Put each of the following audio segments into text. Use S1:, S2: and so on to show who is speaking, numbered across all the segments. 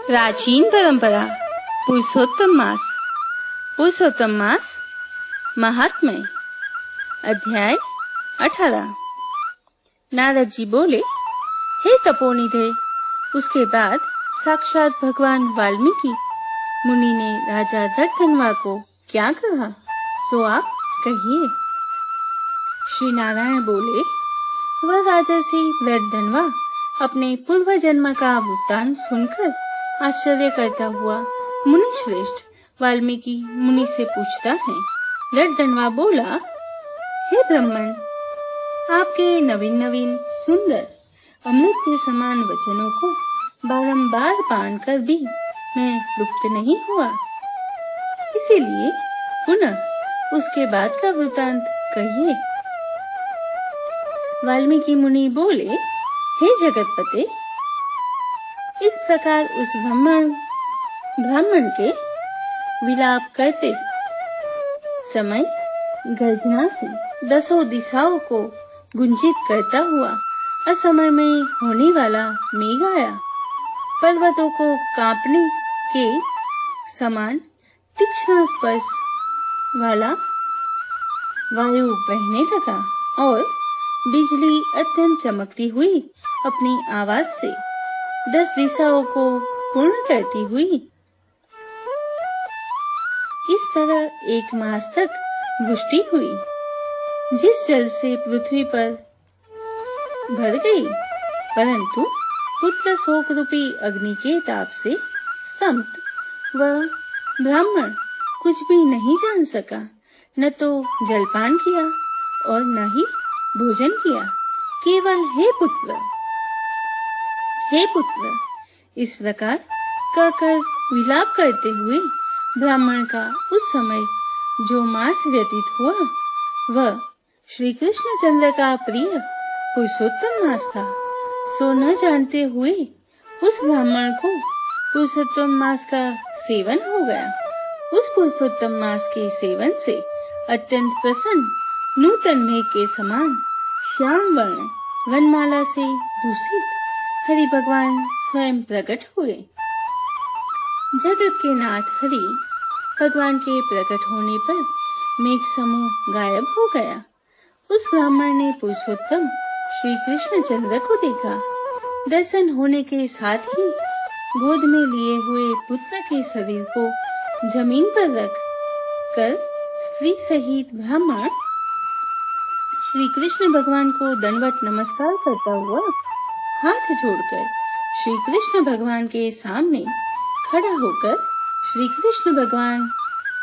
S1: प्राचीन परंपरा पुरुषोत्तम मास। पुरुषोत्तम मास महात्म्य अध्याय 18। नारद जी बोले, हे तपोनिधे। उसके बाद साक्षात भगवान वाल्मीकि मुनि ने राजा दर्दनवा को क्या कहा, सो आप कहिए। श्री नारायण बोले, वह राजर्षि दर्दनवा अपने पूर्व जन्म का वृत्तांत सुनकर आश्चर्य करता हुआ मुनि श्रेष्ठ वाल्मीकि मुनि से पूछता है। दर्दनवा बोला, हे ब्राह्मण, आपके नवीन नवीन सुंदर अमृत के समान वचनों को बारंबार पान कर भी मैं तृप्त नहीं हुआ, इसीलिए पुनः उसके बाद का वृत्तांत कहिए। वाल्मीकि मुनि बोले, हे जगतपते, इस प्रकार उस ब्राह्मण के विलाप करते समय गर्जना से दसों दिशाओं को गुंजित करता हुआ असमय में होने वाला मेघ आया। पर्वतों को कांपने के समान तीक्ष्ण स्पर्श वाला वायु बहने लगा और बिजली अत्यंत चमकती हुई अपनी आवाज से 10 दिशाओं को पूर्ण करती हुई इस तरह 1 मास तक वृष्टि हुई, जिस जल से पृथ्वी पर भर गई, परंतु पुत्र शोक रूपी अग्नि के ताप से स्तंभ वह ब्राह्मण कुछ भी नहीं जान सका, न तो जलपान किया और न ही भोजन किया, केवल हे पुत्र इस प्रकार कहकर विलाप करते हुए ब्राह्मण का उस समय जो मास व्यतीत हुआ वह श्री कृष्ण चंद्र का प्रिय पुरुषोत्तम मास था। सो न जानते हुए उस ब्राह्मण को पुरुषोत्तम मास का सेवन हो गया। उस पुरुषोत्तम मास के सेवन से अत्यंत प्रसन्न नूतन मेघ के समान श्याम वर्ण वनमाला से भूषित हरि भगवान स्वयं प्रकट हुए। जगत के नाथ हरि भगवान के प्रकट होने पर मेघ समूह गायब हो गया। उस ब्राह्मण ने पुरुषोत्तम श्री कृष्ण चंद्र को देखा। दर्शन होने के साथ ही गोद में लिए हुए पुत्र के शरीर को जमीन पर रख कर स्त्री सहित ब्राह्मण श्री कृष्ण भगवान को दंडवत नमस्कार करता हुआ हाथ जोड़कर श्री कृष्ण भगवान के सामने खड़ा होकर, श्री कृष्ण भगवान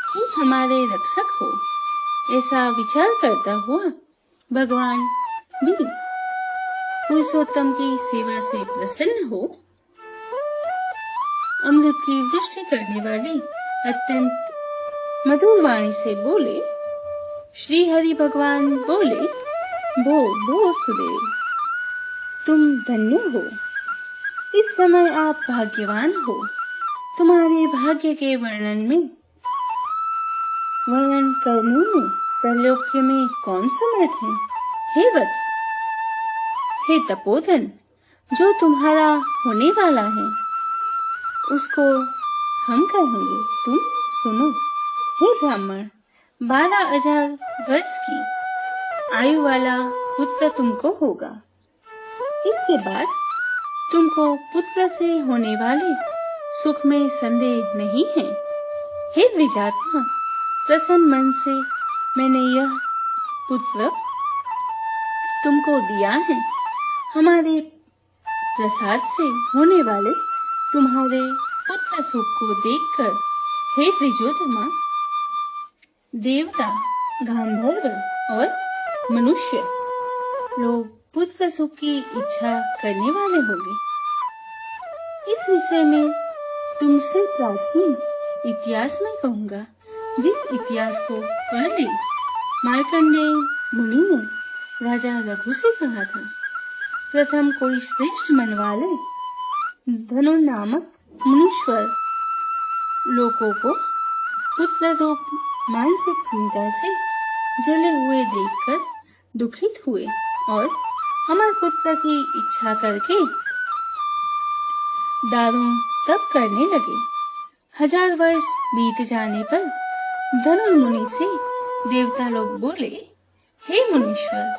S1: ही हमारे रक्षक हो, ऐसा विचार करता हुआ भगवान भी पुरुषोत्तम की सेवा से प्रसन्न हो अमृत की वृष्टि करने वाली अत्यंत मधुर वाणी से बोले। श्री हरि भगवान बोले, भो सुदेव, तुम धन्य हो। इस समय आप भाग्यवान हो। तुम्हारे भाग्य के वर्णन करने में त्रैलोक्य में कौन समर्थ है। हे वत्स, हे तपोधन, जो तुम्हारा होने वाला है उसको हम कहेंगे, तुम सुनो। हे ब्राह्मण, 12,000 वर्ष की आयु वाला पुत्र तुमको होगा। इसके बाद तुमको पुत्र से होने वाले सुख में संदेह नहीं है। हे द्विजात्मा, प्रसन्न मन से मैंने यह पुत्र तुमको दिया है। हमारे प्रसाद से होने वाले तुम्हारे पुत्र सुख को देखकर हे द्विजोत्तमा, देवता, गांधर्व और मनुष्य लोग पुत्र सुख की इच्छा करने वाले होंगे। इस विषय में तुमसे प्राचीन इतिहास में कहूंगा, जिस इतिहास को पढ़ ले मार्कंडेय मुनि ने राजा रघु से कहा था। प्रथम कोई श्रेष्ठ मन वाले धनु नामक मुनीश्वर लोगों को पुत्र रूप मानसिक चिंता से जले हुए देखकर दुखित हुए और अमर पुत्र की इच्छा करके दारों तप करने लगे। 1000 वर्ष बीत जाने पर धनुर्मुनि से देवता लोग बोले, हे मुनीश्वर,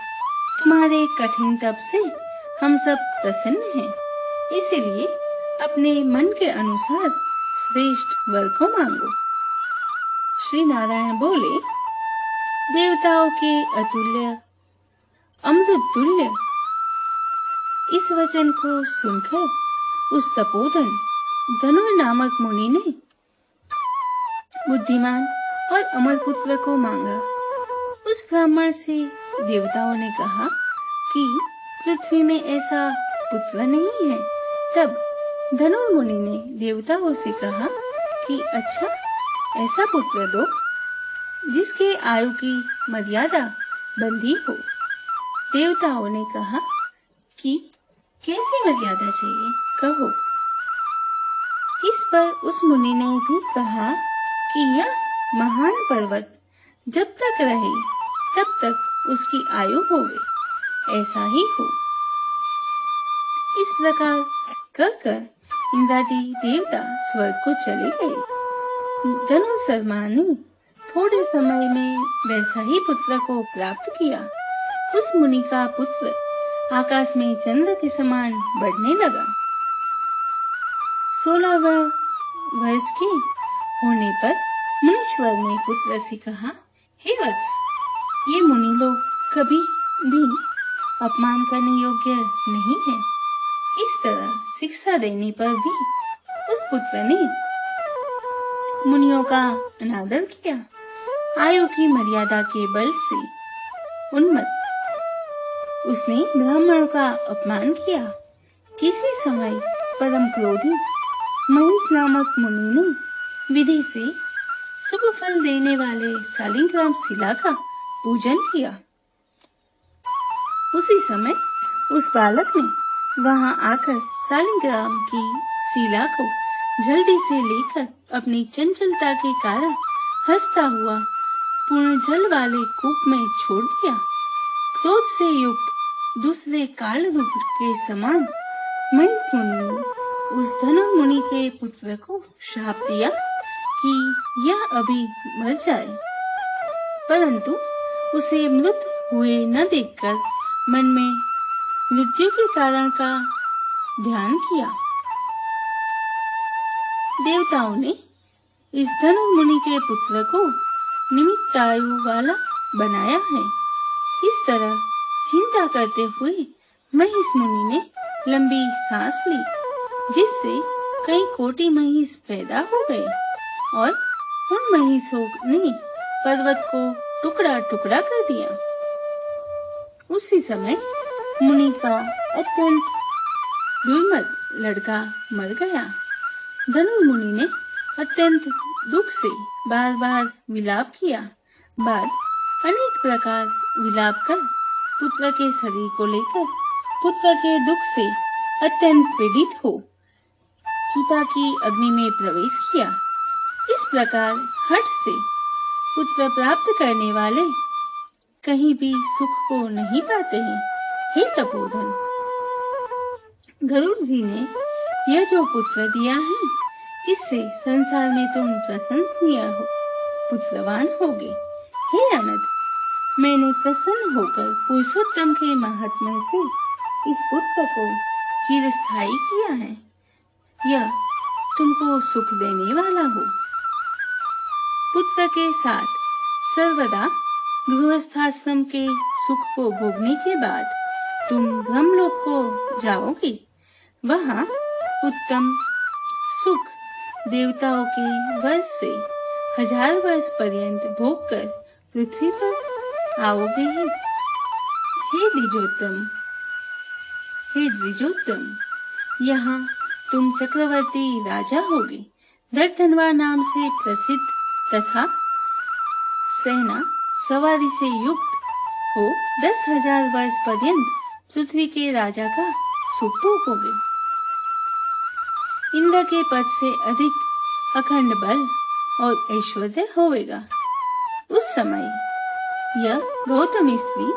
S1: तुम्हारे कठिन तप से हम सब प्रसन्न हैं, इसलिए अपने मन के अनुसार श्रेष्ठ वर को मांगो। श्री नारायण बोले, देवताओं के अतुल्य अमृत तुल्य इस वचन को सुनकर उस तपोधन धनुर नामक मुनि ने बुद्धिमान और अमर पुत्र को मांगा। उस ब्राह्मण से देवताओं ने कहा कि पृथ्वी में ऐसा पुत्र नहीं है। तब धनुर्मुनि ने देवताओं से कहा कि अच्छा, ऐसा पुत्र दो जिसके आयु की मर्यादा बंधी हो। देवताओं ने कहा कि कैसी मर्यादा चाहिए, कहो। इस पर उस मुनि ने भी कहा कि यह महान पर्वत जब तक रहे तब तक उसकी आयु होगी, ऐसा ही हो। इस प्रकार कहकर इंद्रादि देवता स्वर्ग को चले गए। धनुर्शर्मा ने थोड़े समय में वैसा ही पुत्र को प्राप्त किया। उस मुनि का पुत्र आकाश में चंद्र के समान बढ़ने लगा। 16वें वर्ष के होने पर मुनीश्वर ने पुत्र से कहा, हे वत्स, ये मुनि लोग कभी भी अपमान करने योग्य नहीं है। इस तरह शिक्षा देने पर भी उस पुत्र ने मुनियों का अनादर किया। आयु की मर्यादा के बल से उन्मत्त उसने ब्राह्मणों का अपमान किया। किसी समय परम क्रोधी महिष नामक मुनि ने विधि से शुभ फल देने वाले शालिग्राम शिला का पूजन किया। उसी समय उस बालक ने वहां आकर शालिग्राम की शिला को जल्दी से लेकर अपनी चंचलता के कारण हंसता हुआ पूर्ण जल वाले कूप में छोड़ दिया। क्रोध से युक्त दूसरे काल रूप के समान महिष मुनि ने उस धनुर्मुनि के पुत्र को श्राप दिया कि यह अभी मर जाए, परंतु उसे मृत हुए न देखकर मन में मृत्यु के कारण का ध्यान किया। देवताओं ने इस धनुर्मुनि के पुत्र को निमित्त आयु वाला बनाया है। इस तरह चिंता करते हुए महिष मुनि ने लंबी सांस ली, जिससे कई कोटि महिष पैदा हो गए और उन महिषों ने पर्वत को टुकड़ा टुकड़ा कर दिया। उसी समय मुनि का अत्यंत दुर्मत लड़का मर गया। धनुर्मुनि ने अत्यंत दुख से बार बार विलाप किया। बाद अनेक प्रकार विलाप कर पुत्र के शरीर को लेकर पुत्र के दुख से अत्यंत पीड़ित हो चिता की अग्नि में प्रवेश किया। इस प्रकार हठ से पुत्र प्राप्त करने वाले कहीं भी सुख को नहीं पाते हैं। हे तपोधन, गरुड़ जी ने यह जो पुत्र दिया है, इससे संसार में तुम प्रशंसनीय हो पुत्रवान होगे। हे अनंत, मैंने प्रसन्न होकर पुरुषोत्तम के महात्म्य से इस पुत्र को चिरस्थायी किया है। यह तुमको सुख देने वाला हो। पुत्र के साथ सर्वदा गृहस्थाश्रम के सुख को भोगने के बाद तुम ब्रह्मलोक को जाओगे। वहां उत्तम सुख देवताओं के वश से 1000 वर्ष पर्यंत भोग कर पृथ्वी पर आओगे ही। हे द्विजोत्तम, यहाँ तुम चक्रवर्ती राजा होगे। दर्दनवा नाम से प्रसिद्ध तथा सेना सवारी से युक्त हो 10,000 वर्ष पर्यंत पृथ्वी के राजा का सुख भोगोगे। इंद्र के पद से अधिक अखंड बल और ऐश्वर्य होवेगा। उस समय यह गौतम स्त्री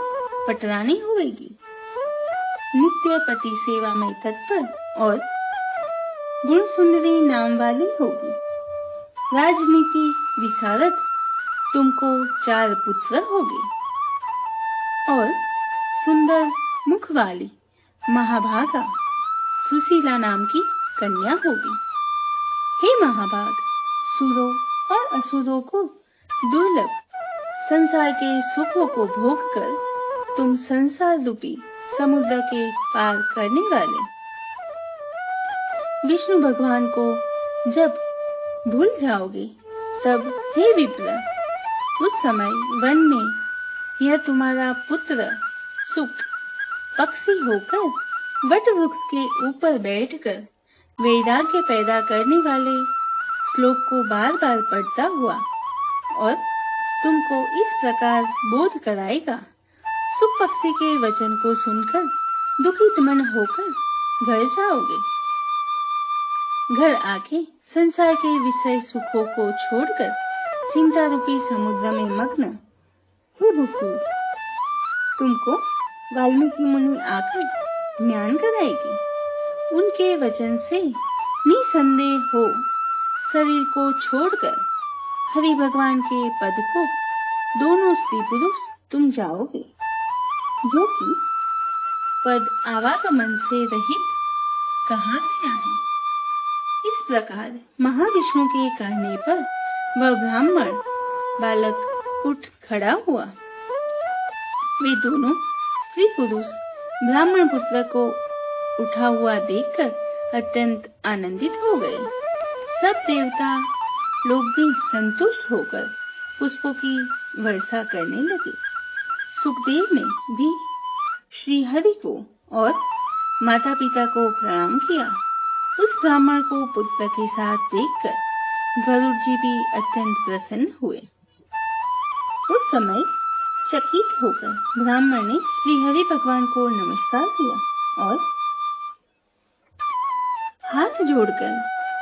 S1: पटरानी होवेगी। नित्य पति सेवा में तत्पर और गुण सुंदरी नाम वाली होगी। राजनीति विशारद तुमको 4 पुत्र होंगे और सुंदर मुख वाली महाभागा सुशीला नाम की कन्या होगी। हे महाभाग, सुरों और असुरों को दुर्लभ संसार के सुखों को भोग कर तुम संसार रूपी समुद्र के पार करने वाले विष्णु भगवान को जब भूल जाओगे तब हे विप्र, उस समय वन में यह तुम्हारा पुत्र सुक पक्षी होकर वट वृक्ष के ऊपर बैठकर वैराग्य पैदा करने वाले श्लोक को बार बार पढ़ता हुआ और तुमको इस प्रकार बोध कराएगा। सुक पक्षी के वचन को सुनकर दुखित मन होकर घर जाओगे। घर आके संसार के विषय सुखों को छोड़कर चिंता रूपी समुद्र में मग्न हे भूसुर, तुमको वाल्मीकि मुनि आकर ज्ञान कराएगी। उनके वचन से निसंदेह हो शरीर को छोड़कर हरि भगवान के पद को दोनों स्त्री पुरुष तुम जाओगे, जो कि पद आवागमन से रहित कहा गया है। इस प्रकार महाविष्णु के कहने पर वह ब्राह्मण बालक उठ खड़ा हुआ। वे दोनों स्त्री पुरुष ब्राह्मण पुत्र को उठा हुआ देखकर अत्यंत आनंदित हो गए। सब देवता लोग भी संतुष्ट होकर पुष्पों की वर्षा करने लगे। सुखदेव ने भी श्री हरि को और माता पिता को प्रणाम किया। उस ब्राह्मण को पुत्र के साथ देखकर गरुड़ जी भी अत्यंत प्रसन्न हुए। उस समय चकित होकर ब्राह्मण ने श्री हरि भगवान को नमस्कार किया और हाथ जोड़कर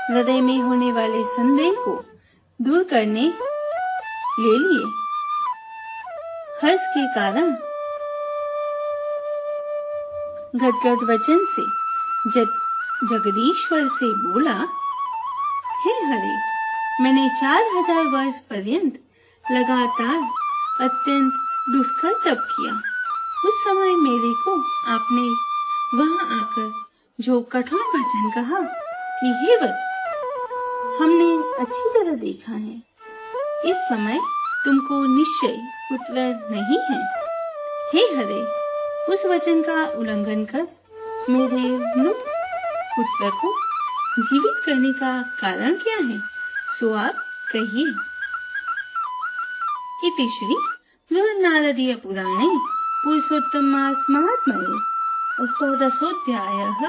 S1: हृदय में होने वाले संदेह को दूर करने ले लिए। हर्ष के कारण गदगद वचन से जगदीश्वर से बोला, हे हरि, मैंने 4000 वर्ष पर्यंत लगातार अत्यंत दुष्कर तप किया। उस समय मेरे को आपने वहां आकर जो कठोर वचन कहा कि हे वत्स, हमने अच्छी तरह देखा है, इस समय तुमको निश्चय पुत्र नहीं है। हे हरे, उस वचन का उल्लंघन कर मेरे मृत पुत्र को जीवित करने का कारण क्या है, सो आप कहिए। इति श्री बृहन्नारदीय पुराणे पुरुषोत्तम मास महात्म्ये अष्टादशोऽध्यायः।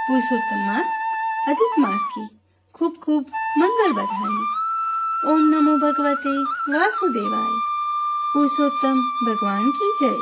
S1: पुरुषोत्तम मास अधिक मास की खूब खूब मंगल बधाई। ओम नमो भगवते वासुदेवाय। पुरुषोत्तम भगवान की जय।